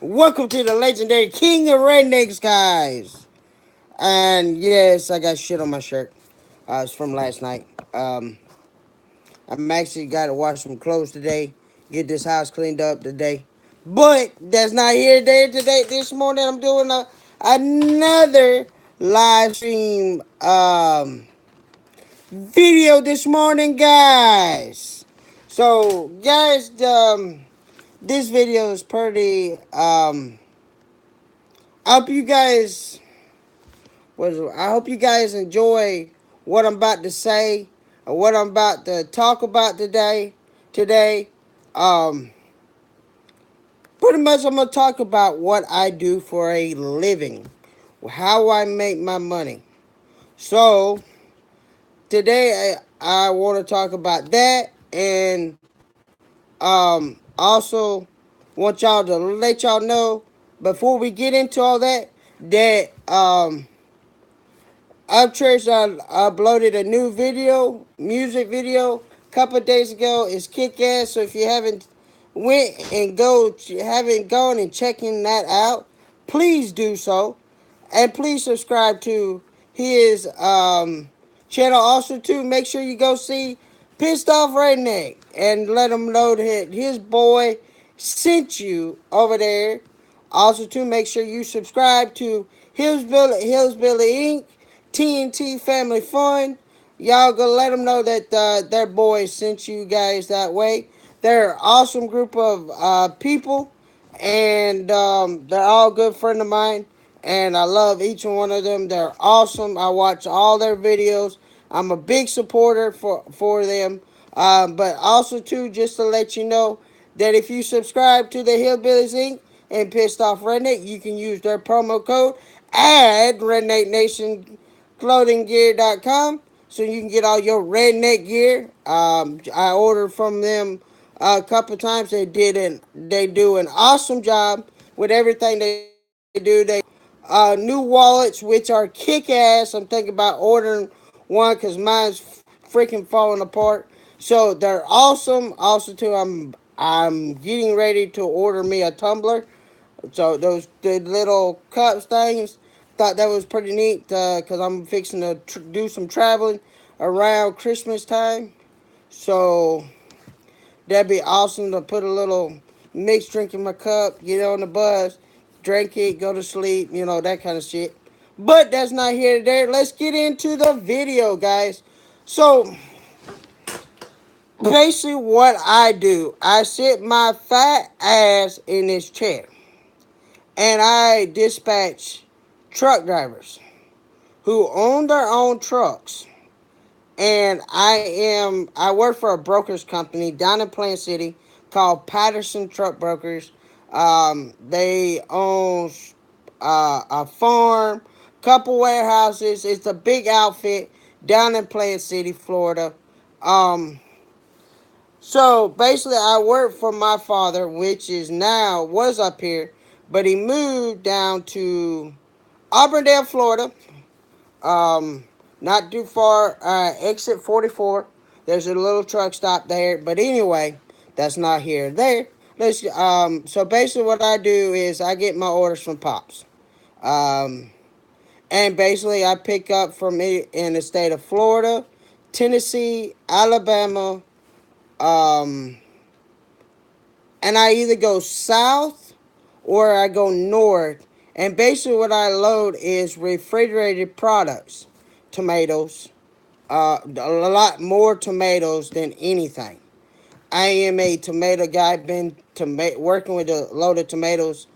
Welcome to the legendary King of Rednecks, guys. And yes, I got shit on my shirt. It's from last night. I'm actually got to wash some clothes today, get this house cleaned up today. But that's not here today. This morning I'm doing another live stream video this morning, guys. So, guys, this video is pretty I hope you guys I hope you guys enjoy what I'm about to say or what I'm about to talk about today. Today, um, pretty much I'm gonna talk about what I do for a living, how I make my money. So today I want to talk about that, and also want y'all to let y'all know before we get into all that Upchurch uploaded a new video, music video, a couple of days ago. It's kick ass. So if you haven't gone and checking that out, please do so, and please subscribe to his channel. Also, too, make sure you go see Pissed Off Redneck and let him know that his boy sent you over there. Also, too, make sure you subscribe to Hillsbilly Inc. TNT Family Fun. Y'all go let them know that their boys sent you guys that way. They're an awesome group of people, and they're all good friend of mine. And I love each one of them. They're awesome. I watch all their videos. I'm a big supporter for them. But also too, just to let you know that if you subscribe to the Hillbillies Inc. and Pissed Off Redneck, you can use their promo code at Redneck Nation clothinggear.com so you can get all your redneck gear. I ordered from them a couple times. They do an awesome job with everything they do. They new wallets which are kick ass. I'm thinking about ordering one because mine's freaking falling apart. So they're awesome. Also too, I'm getting ready to order me a tumbler. So those the little cups things, thought that was pretty neat because I'm fixing to do some traveling around Christmas time. So that'd be awesome to put a little mixed drink in my cup, get on the bus, drink it, go to sleep, that kind of shit. But that's not here today. Let's get into the video, guys. So basically what I do, I sit my fat ass in this chair and I dispatch truck drivers who own their own trucks. And I work for a broker's company down in Plant City called Patterson Truck Brokers. They own a farm, couple warehouses. It's a big outfit down in Plant City, Florida. Um, so basically, I work for my father, which is now was up here, but he moved down to Auburndale, Florida. Um, Not too far. Exit 44. There's a little truck stop there. But anyway, that's not here. There. Let's. So basically, what I do is I get my orders from Pops. Um, and basically, I pick up from it in the state of Florida, Tennessee, Alabama. Um, and I either go south or I go north. And basically, what I load is refrigerated products, tomatoes, a lot more tomatoes than anything. I am a tomato guy. Been working with a load of tomatoes,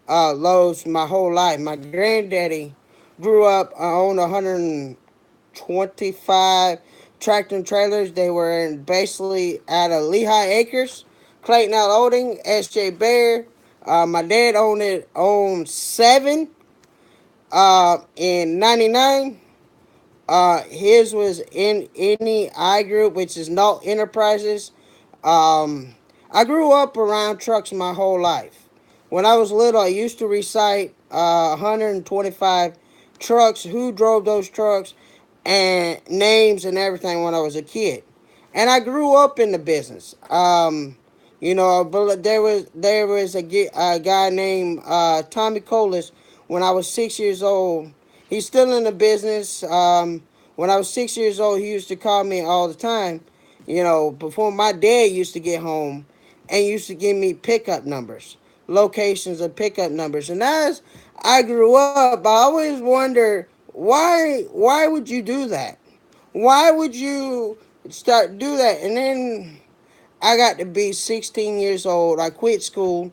loads my whole life. My granddaddy grew up on 125 tractor trailers. They were basically out of Lehigh Acres, Clayton Outloading, S.J. Bear. My dad owned seven in 99. His was in any I Group, which is Nault Enterprises. I grew up around trucks my whole life. When I was little, I used to recite 125 trucks, who drove those trucks, and names and everything when I was a kid. And I grew up in the business. But there was a guy named Tommy Colas when I was 6 years old. He's still in the business. When I was 6 years old, he used to call me all the time. Before my dad used to get home, and used to give me pickup numbers, locations of pickup numbers. And as I grew up, I always wondered why would you do that? Why would you do that? And then I got to be 16 years old. I quit school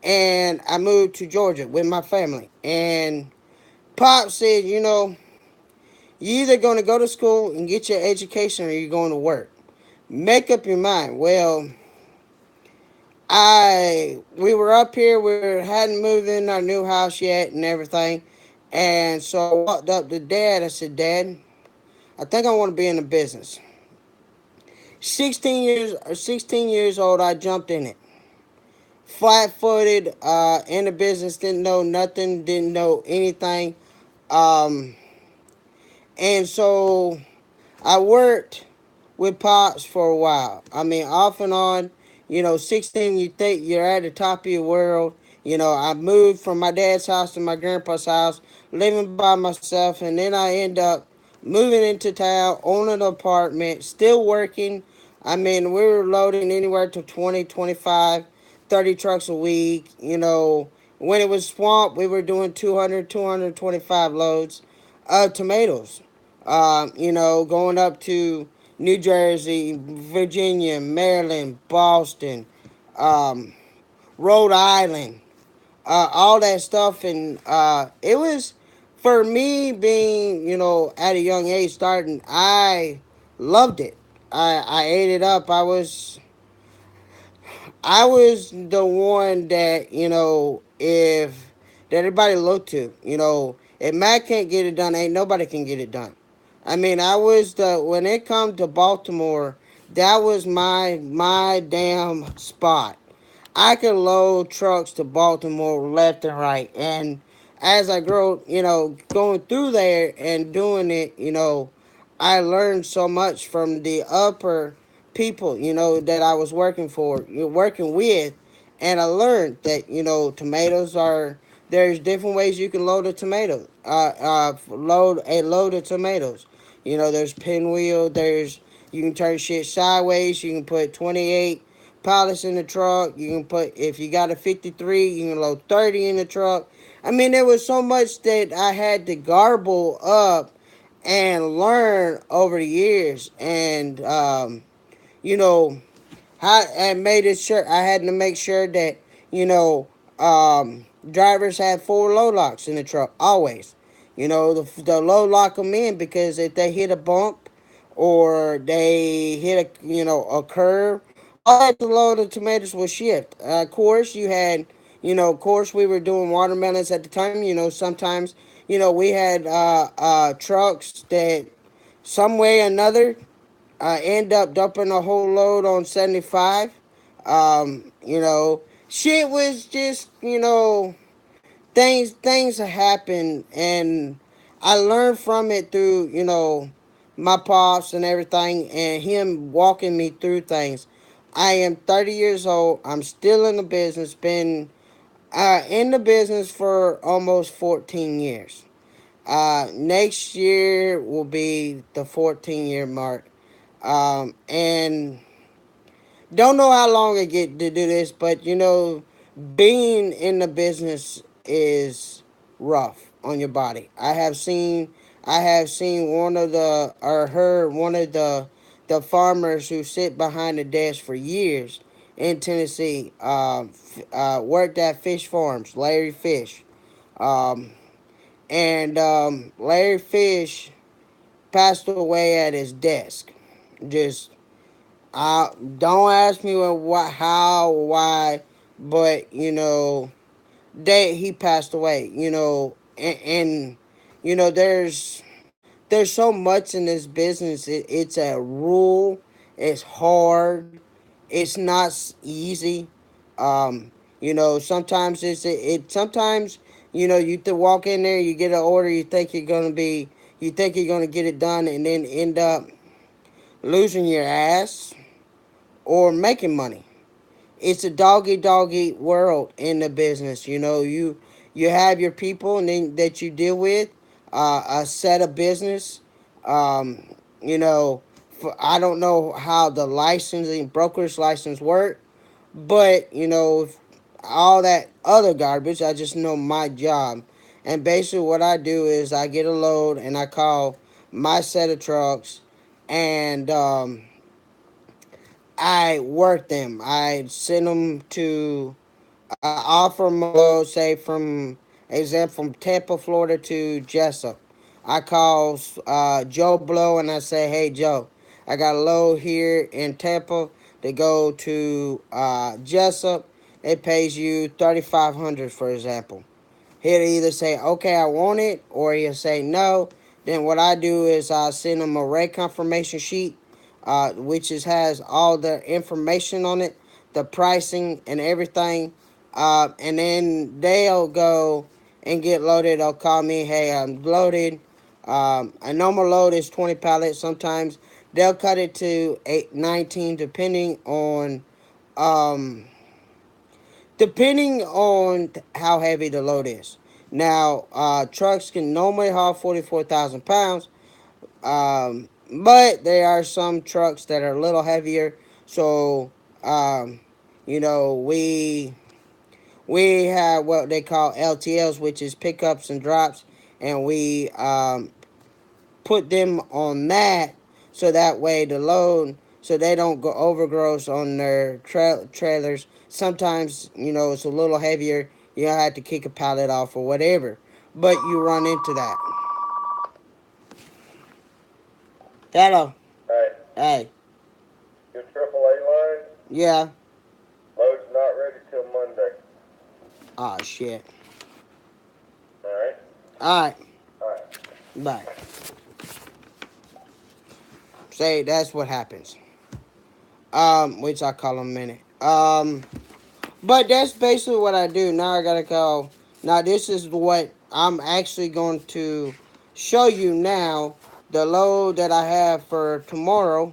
and I moved to Georgia with my family. And Pop said, you either going to go to school and get your education or you're going to work. Make up your mind. Well, we were up here, we hadn't moved in our new house yet and everything. And so I walked up to Dad. I said, Dad, I think I want to be in the business. 16 years old, I jumped in it. Flat-footed, in the business, didn't know nothing, didn't know anything. Um, and so I worked with Pops for a while. I mean, off and on. 16, you think you're at the top of your world. I moved from my dad's house to my grandpa's house, living by myself, and then I end up moving into town, owning an apartment, still working. I mean, we were loading anywhere to 20, 25, 30 trucks a week. When it was swamp, we were doing 200, 225 loads of tomatoes. Going up to New Jersey, Virginia, Maryland, Boston, um, Rhode Island, all that stuff. And it was, for me being, at a young age starting, I loved it. I ate it up. I was the one that, if that everybody looked to. If Matt can't get it done, ain't nobody can get it done. I mean, I was when it come to Baltimore, that was my damn spot. I could load trucks to Baltimore left and right. And as I grow, going through there and doing it, I learned so much from the upper people, that I was working with. And I learned that, tomatoes are, there's different ways you can load a tomato, load a load of tomatoes. There's pinwheel, you can turn shit sideways, you can put 28 pallets in the truck. You can put, if you got a 53, you can load 30 in the truck. I mean, there was so much that I had to garble up and learn over the years. And, you know, I made it sure, I had to make sure that, you know, drivers had 4 load locks in the truck, always. The load lock them in, because if they hit a bump or they hit a curve, all that load of tomatoes will shift. Of course, of course, we were doing watermelons at the time. Sometimes, we had trucks that some way or another end up dumping a whole load on 75. Shit was just, things happen, and I learned from it through, my pops and everything, and him walking me through things. I am 30 years old. I'm still in the business. Been in the business for almost 14 years. Next year will be the 14-year mark. And don't know how long I get to do this, but being in the business is rough on your body. I have seen one of the, or heard one of the farmers who sit behind the desk for years in Tennessee, worked at fish farms, Larry Fish. Um, and Larry Fish passed away at his desk. Just don't ask me what, how, why, but he passed away. And there's so much in this business. It's a rule. It's hard. It's not easy. Um, sometimes sometimes you walk in there, you get an order, you think you're gonna get it done, and then end up losing your ass or making money. it's a doggy world in the business. You have your people and then that you deal with, a set of business. Um, you know, I don't know how the licensing broker's license work, but all that other garbage, I just know my job. And basically, what I do is I get a load and I call my set of trucks, and I work them. I send them to offer them a load, say from example from Tampa, Florida to Jessup. I call Joe Blow and I say, "Hey Joe, I got a load here in Tampa to go to Jessup. It pays you 3,500 for example." He'll either say, "Okay, I want it," or he'll say no. Then what I do is I send him a rate confirmation sheet, which has all the information on it, the pricing and everything. And then they'll go and get loaded. They'll call me, "Hey, I'm loaded." A normal load is 20 pallets. Sometimes they'll cut it to 19, um, depending on how heavy the load is. Now, trucks can normally haul 44,000 pounds, but there are some trucks that are a little heavier. So, um, we have what they call LTLs, which is pickups and drops, and we put them on that so that way the load so they don't go overgross on their trailers. Sometimes it's a little heavier. You have to kick a pallet off or whatever, but you run into that. Hello. Hey, Hey. your AAA line, Yeah. load's not ready till Monday. Oh shit. Alright? All right. Alright. Bye. Say that's what happens. Which I call a minute. But that's basically what I do. Now I gotta go. Now this is what I'm actually going to show you now. The load that I have for tomorrow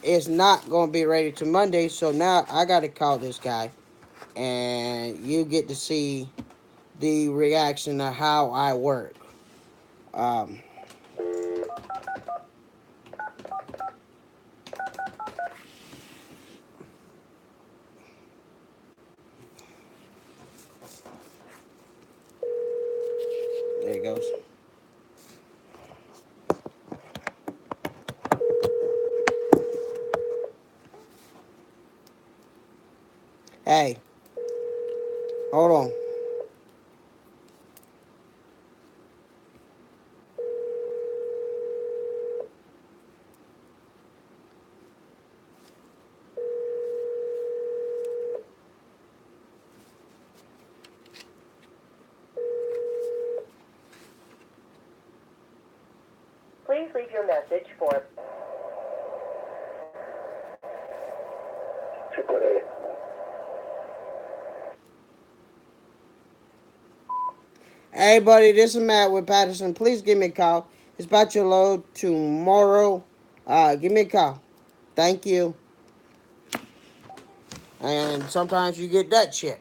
is not going to be ready to Monday. So now I gotta call this guy, and you get to see the reaction of how I work. Um, there he goes. Hey, hold on. Please leave your message for AAA. Hey, buddy, this is Matt with Patterson. Please give me a call. It's about your load tomorrow. Give me a call. Thank you. And sometimes you get that shit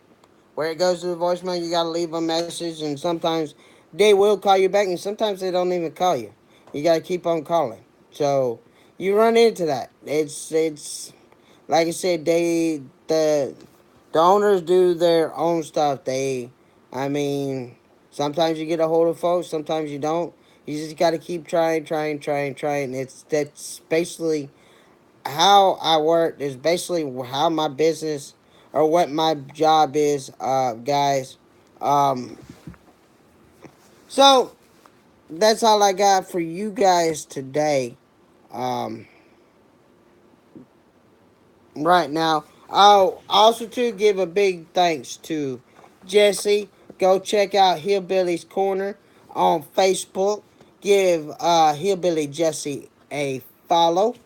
where it goes to the voicemail. You gotta leave a message, and sometimes they will call you back, and sometimes they don't even call you. You gotta keep on calling. So you run into that. It's like I said. The owners do their own stuff. I mean, sometimes you get a hold of folks, sometimes you don't. You just got to keep trying. That's basically how I work. Is basically how my business or what my job is, guys. Um, so that's all I got for you guys today. Um, right now. I'll also to give a big thanks to Jesse. Go check out Hillbilly's Corner on Facebook. Give Hillbilly Jesse a follow.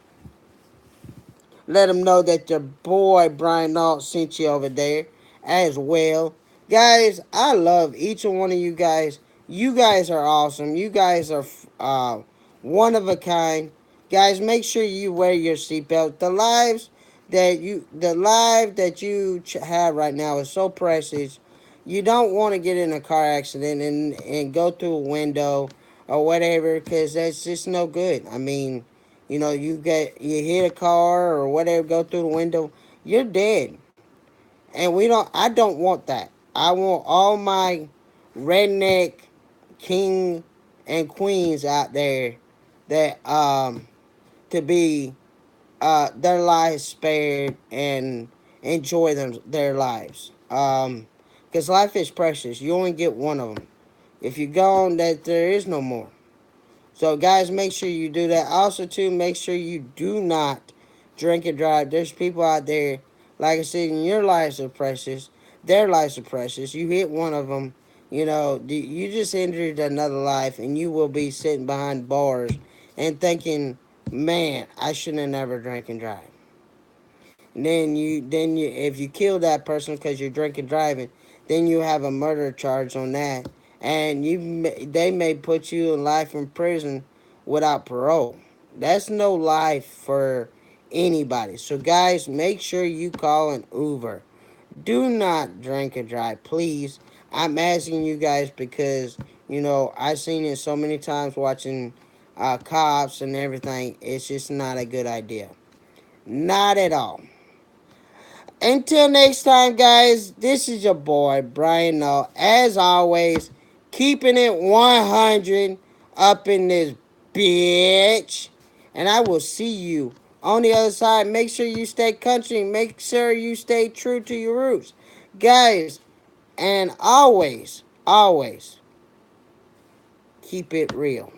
Let him know that your boy Brian Nault sent you over there as well. Guys, I love each and one of you guys. You guys are awesome. You guys are one of a kind. Guys, make sure you wear your seatbelt. The lives the life that you have right now is so precious. You don't want to get in a car accident and go through a window or whatever, because that's just no good. I mean, you hit a car or whatever, go through the window, you're dead. And I don't want that. I want all my redneck king and queens out there that to be their lives spared and enjoy their lives. Because life is precious. You only get one of them. If you're gone, that there is no more. So guys, make sure you do that. Also, too, make sure you do not drink and drive. There's people out there, like I said, your lives are precious. Their lives are precious. You hit one of them, you just entered another life, and you will be sitting behind bars and thinking, man, I shouldn't have never drank and drive. And then you, if you kill that person because you're drinking driving, then you have a murder charge on that, and they may put you in life in prison without parole. That's no life for anybody. So guys, make sure you call an Uber. Do not drink and drive, please. I'm asking you guys because I've seen it so many times watching cops and everything. It's just not a good idea. Not at all. Until next time, guys, this is your boy, Brian Null. As always, keeping it 100 up in this bitch. And I will see you on the other side. Make sure you stay country. Make sure you stay true to your roots. Guys, and always, always keep it real.